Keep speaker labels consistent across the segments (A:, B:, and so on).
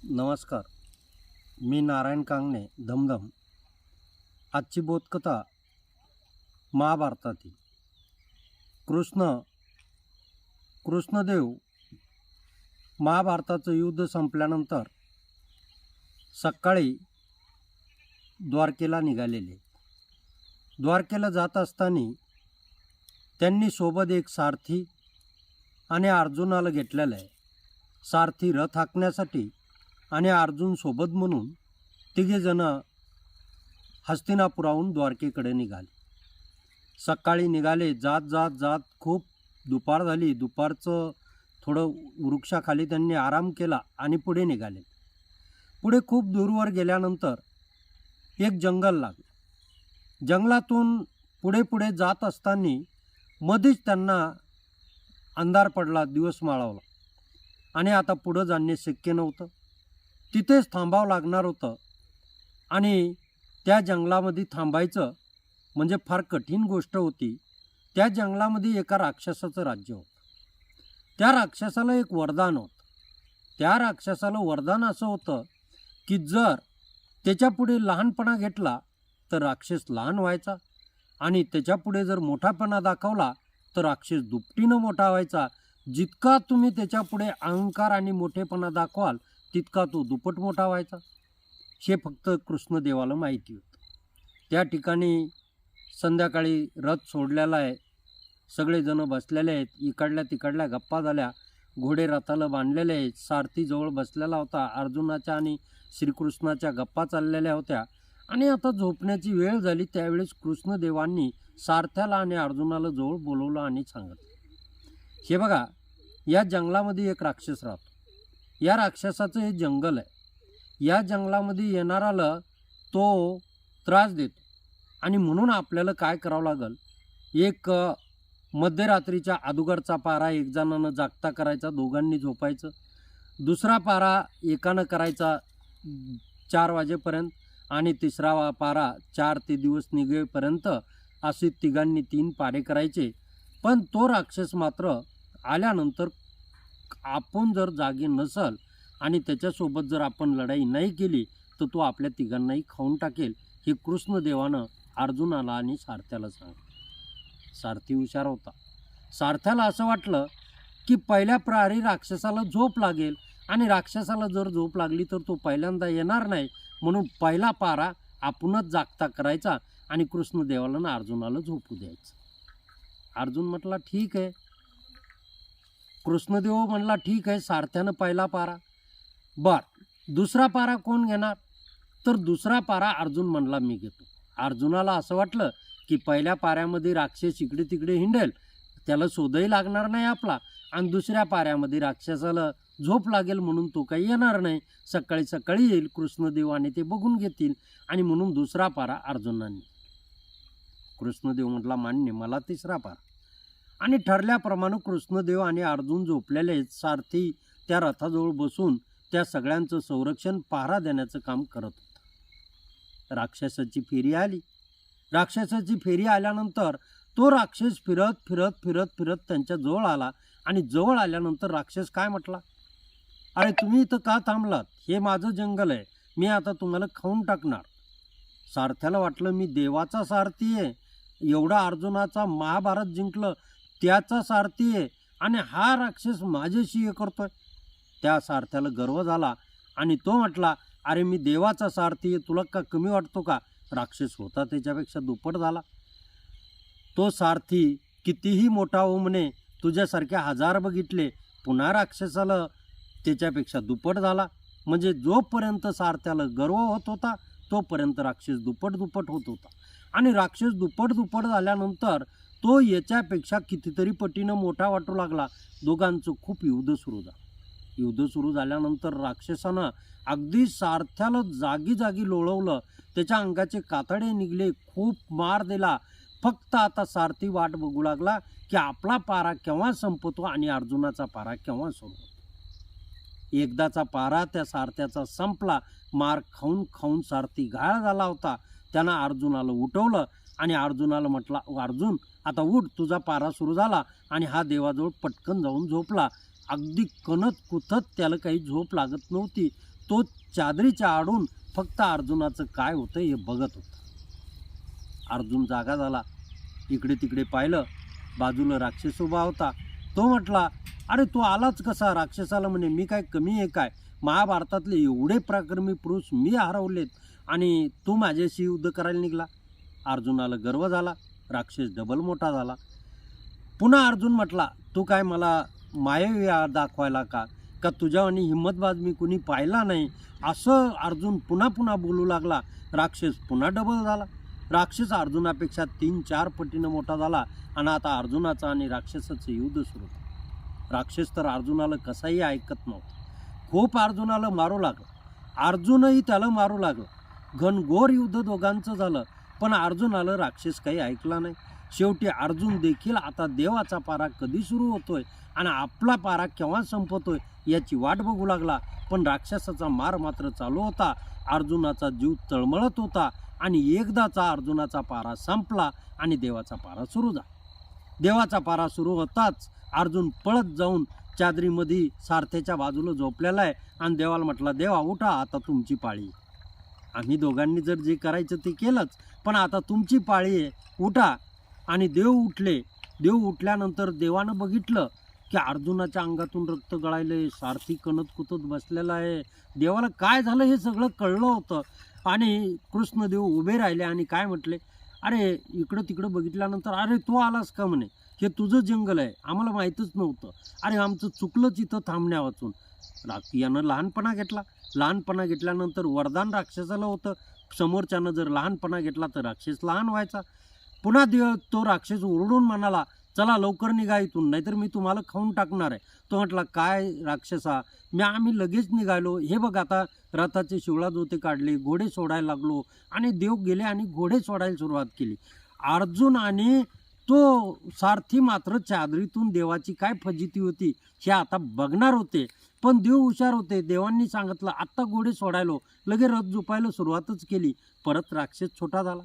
A: नमस्कार. मी नारायण कांगणे धमधम. आजची बोधकथा महाभारतातील. कृष्णदेव महाभारताचं युद्ध संपल्यानंतर सकाळी द्वारकेला निघालेले. द्वारकेला जात असताना त्यांनी सोबत एक सारथी आणि अर्जुनाला घेतलेलं आहे. सारथी रथ हाकण्यासाठी आणि अर्जुन सोबत म्हणून तिघेजण हस्तिनापुराहून द्वारकेकडे निघाले. सकाळी निघाले. जात जात जात खूप दुपार झाली. दुपारचं थोडं वृक्षाखाली त्यांनी आराम केला आणि पुढे निघाले. पुढे खूप दूरवर गेल्यानंतर एक जंगल लागलं. जंगलातून पुढे पुढे जात असताना मध्येच त्यांना अंधार पडला, दिवस माळवला आणि आता पुढं जाणे शक्य नव्हतं. तिथेच थांबावं लागणार होतं आणि त्या जंगलामध्ये थांबायचं म्हणजे फार कठीण गोष्ट होती. त्या जंगलामध्ये एका राक्षसाचं राज्य होतं. त्या राक्षसाला एक वरदान होतं. त्या राक्षसाला वरदान असं होतं की जर त्याच्यापुढे लहानपणा घेतला तर राक्षस लहान व्हायचा आणि त्याच्यापुढे जर मोठापणा दाखवला तर राक्षस दुपटीनं मोठा व्हायचा. जितका तुम्ही त्याच्यापुढे अहंकार आणि मोठेपणा दाखवाल तितका तो दुप्पट मोठा व्हायचा. हे फक्त कृष्णदेवाला माहिती होतं. त्या ठिकाणी संध्याकाळी रथ सोडलेला आहे. सगळेजण बसलेले आहेत. इकडल्या तिकडल्या गप्पा झाल्या. घोडे रथाला बांधलेले आहेत. सारथी जवळ बसलेला होता. अर्जुनाच्या आणि श्रीकृष्णाच्या गप्पा चाललेल्या होत्या आणि आता झोपण्याची वेळ झाली. त्यावेळेस कृष्णदेवांनी सारथ्याला आणि अर्जुनाला जवळ बोलवलं आणि सांगितलं, हे बघा, या जंगलामध्ये एक राक्षस राहतो. या राक्षसाचं हे जंगल आहे. या जंगलामध्ये येणाराला तो त्रास देतो आणि म्हणून आपल्याला काय करावं लागेल, एक मध्यरात्रीच्या अगोदरचा पारा एक जणानं जागता करायचा, दोघांनी झोपायचं. दुसरा पारा एकानं करायचा 4 वाजेपर्यंत आणि तिसरा पारा 4 ते दिवस निघेपर्यंत. असे तिघांनी 3 पारे करायचे. पण तो राक्षस मात्र आल्यानंतर आपण जर जागे नसल आणि त्याच्यासोबत जर आपण लढाई नाही केली तर तो आपल्या तिघांनाही खाऊन टाकेल. हे कृष्णदेवानं अर्जुनाला आणि सारथ्याला सांगितलं. सारथी हुशार होता. सारथ्याला असं वाटलं की पहिल्या प्रहरी राक्षसाला झोप लागेल आणि राक्षसाला जर झोप लागली तर तो पहिल्यांदा येणार नाही, म्हणून पहिला पारा आपणच जागता करायचा आणि कृष्णदेवाला आणि अर्जुनाला झोपू द्यायचं. अर्जुन म्हटला ठीक आहे. कृष्णदेव म्हणला ठीक आहे. सारथ्यानं पहिला पारा. दुसरा पारा कोण घेणार? तर दुसरा पारा अर्जुन म्हणला मी घेतो. अर्जुनाला असं वाटलं की पहिल्या पाऱ्यामध्ये राक्षस इकडे तिकडे हिंडेल, त्याला शोधही लागणार नाही आपला, आणि दुसऱ्या पाऱ्यामध्ये राक्षसाला झोप लागेल म्हणून तो काही येणार नाही. सकाळी सकाळी येईल कृष्णदेव आणि ते बघून घेतील, आणि म्हणून दुसरा पारा अर्जुनांनी. कृष्णदेव म्हटला मान्य, मला तिसरा पारा. आणि ठरल्याप्रमाणे कृष्णदेव आणि अर्जुन झोपलेले सारथी त्या रथाजवळ बसून त्या सगळ्यांचं संरक्षण, पहारा देण्याचं काम करत होता. राक्षसाची फेरी आली. राक्षसाची फेरी आल्यानंतर तो राक्षस फिरत फिरत फिरत फिरत त्यांच्या जवळ आला आणि जवळ आल्यानंतर राक्षस काय म्हटला, अरे तुम्ही इथं का थांबलात? हे माझं जंगल आहे, मी आता तुम्हाला खाऊन टाकणार. सारथ्याला वाटलं मी देवाचा सारथी आहे, एवढा अर्जुनाचा महाभारत जिंकलं त्याचा सारथी आहे आणि हा राक्षस माझ्याशी हे करतोय. त्या सारथ्याला गर्व झाला आणि तो म्हटला, अरे मी देवाचा सारथी आहे, तुला का कमी वाटतो का? राक्षस होता त्याच्यापेक्षा दुप्पट झाला. तो सारथी कितीही मोठा हो म्हणे, तुझ्यासारखे 1000 बघितले, पुन्हा राक्षसाला त्याच्यापेक्षा दुप्पट झाला. म्हणजे जोपर्यंत सारथ्याला गर्व होत होता तोपर्यंत राक्षस दुप्पट होत होता. आणि राक्षस दुप्पट झाल्यानंतर तो याच्यापेक्षा कितीतरी पटीनं मोठा वाटू लागला. दोघांचं खूप युद्ध सुरू झालं. युद्ध सुरू झाल्यानंतर राक्षसानं अगदी सारथ्याला जागी जागी लोळवलं. त्याच्या अंगाचे कातडे निघले, खूप मार दिला. फक्त आता सारथी वाट बघू लागला की आपला पारा केव्हा संपतो आणि अर्जुनाचा पारा केव्हा सुरू होतो. एकदाचा पारा त्या सारथ्याचा संपला. मार खाऊन खाऊन सारथी घाळ झाला होता. त्यानं अर्जुनाला उठवलं आणि अर्जुनाला म्हटला, अर्जुन आता उठ, तुझा पारा सुरू झाला. आणि हा देवाजवळ पटकन जाऊन झोपला. अगदी कणत कुथत त्याला काही झोप लागत नव्हती. तो चादरीच्या आडून फक्त अर्जुनाचं काय होतं हे बघत होता. अर्जुन जागा झाला, इकडे तिकडे पाहिलं, बाजूला राक्षस उभा होता. तो म्हटला, अरे तू आलाच कसा? राक्षसाला म्हणे, मी काय कमी आहे काय? महाभारतातले एवढे पराक्रमी पुरुष मी हरवलेत आणि तू माझ्याशी युद्ध करायला निघाला. अर्जुनाला गर्व झाला, राक्षस डबल मोठा झाला. पुन्हा अर्जुन म्हटला, तू काय मला मायावी दाखवायला का? का तुझ्यावानी हिंमतबाज मी कुणी पाहिला नाही? असं अर्जुन पुन्हा पुन्हा बोलू लागला. राक्षस पुन्हा डबल झाला. राक्षस अर्जुनापेक्षा 3-4 पटीनं मोठा झाला आणि आता अर्जुनाचं आणि राक्षसाचं युद्ध सुरू होतं. राक्षस तर अर्जुनाला कसाही ऐकत नव्हता. खूप अर्जुनाला मारू लागलं. अर्जुनही त्याला मारू लागलं. घनघोर युद्ध दोघांचं झालं, पण अर्जुनाला राक्षस काही ऐकला नाही. शेवटी अर्जुन देखील आता देवाचा पारा कधी सुरू होतोय आणि आपला पारा केव्हा संपतोय याची वाट बघू लागला. पण राक्षसाचा मार मात्र चालू होता. अर्जुनाचा जीव तळमळत होता आणि एकदाचा अर्जुनाचा पारा संपला आणि देवाचा पारा सुरू झाला. देवाचा पारा सुरू होताच अर्जुन पळत जाऊन चादरीमध्ये सारथ्याच्या बाजूला झोपलेला आहे आणि देवाला म्हटला, देवा उठा, आता तुमची पाळी. आम्ही दोघांनी जर जे करायचं ते केलंच, पण आता तुमची पाळी आहे, उठा. आणि देव उठले. देव उठल्यानंतर देवानं बघितलं की अर्जुनाच्या अंगातून रक्त गळायले, सारथी कणत कुतत बसलेला आहे. देवाला काय झालं हे सगळं कळलं होतं आणि कृष्णदेव उभे राहिले आणि काय म्हटले, अरे इकडं तिकडं बघितल्यानंतर, अरे तू आलास का म्हणे, हे तुझं जंगल आहे, आम्हाला माहीतच नव्हतं. अरे आमचं चुकलंच इथं थांबण्या वाचून. यानं लहानपणा घेतला. लहानपणा घेतल्यानंतर वरदान राक्षसाला होतं, समोरच्यानं जर लहानपणा घेतला तर राक्षस लहान व्हायचा. पुन्हा तो राक्षस ओरडून म्हणाला, चला लवकर निघा इथून, नाहीतर मी तुम्हाला खाऊन टाकणार आहे. तो म्हटला, काय राक्षसा, आम्ही लगेच निघालो. हे बघ आता रथाचे शिवळा जोते काढले, घोडे सोडायला लागलो आणि देव गेले आणि घोडे सोडायला सुरुवात केली. अर्जुन आणि तो सारथी मात्र चादरीतून देवाची काय फजिती होती हे आता बघणार होते. पण देव हुशार होते. देवांनी सांगितलं, आत्ता घोडे सोडायलो, लगे रथ झोपायला सुरुवातच केली. परत राक्षस छोटा झाला.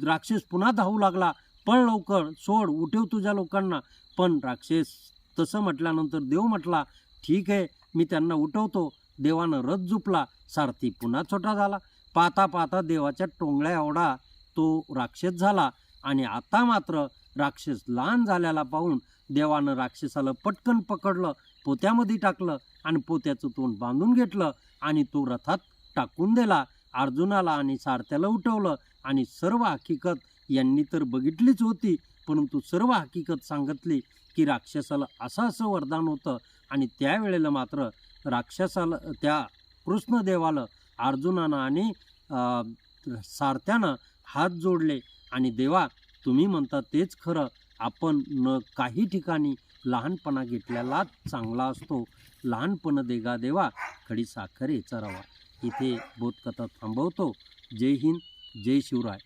A: राक्षस पुन्हा धावू लागला, पळ लवकर, सोड, उठव तुझ्या लोकांना. पण राक्षस तसं म्हटल्यानंतर देव म्हटला, ठीक आहे, मी त्यांना उठवतो. देवानं रथ झुपला. सारथी पुन्हा छोटा झाला. पाहता पाहता देवाच्या टोंगळ्या एवढा तो राक्षस झाला आणि आता मात्र राक्षस लहान झाल्याला पाहून देवानं राक्षसाला पटकन पकडलं, पोत्यामध्ये टाकलं आणि पोत्याचं तोंड बांधून घेतलं आणि तो रथात टाकून दिला. अर्जुनाला आणि सारथ्याला उठवलं आणि सर्व हकीकत यांनी तर बघितलीच होती, परंतु सर्व हकीकत सांगितली की राक्षसाला असं असं वरदान होतं. आणि त्यावेळेला मात्र राक्षसाला, त्या कृष्णदेवाला अर्जुनानं आणि सारथ्यानं हात जोडले आणि देवा, तुम्ही म्हणता तेच खरं, आपण काही ठिकाणी लहानपणा घेतलेलाच चांगला असतो. लहानपण देगा देवा, खडी साखर याचा रवा. इथे बोधकथा थांबवतो. जय हिंद, जय शिवराय.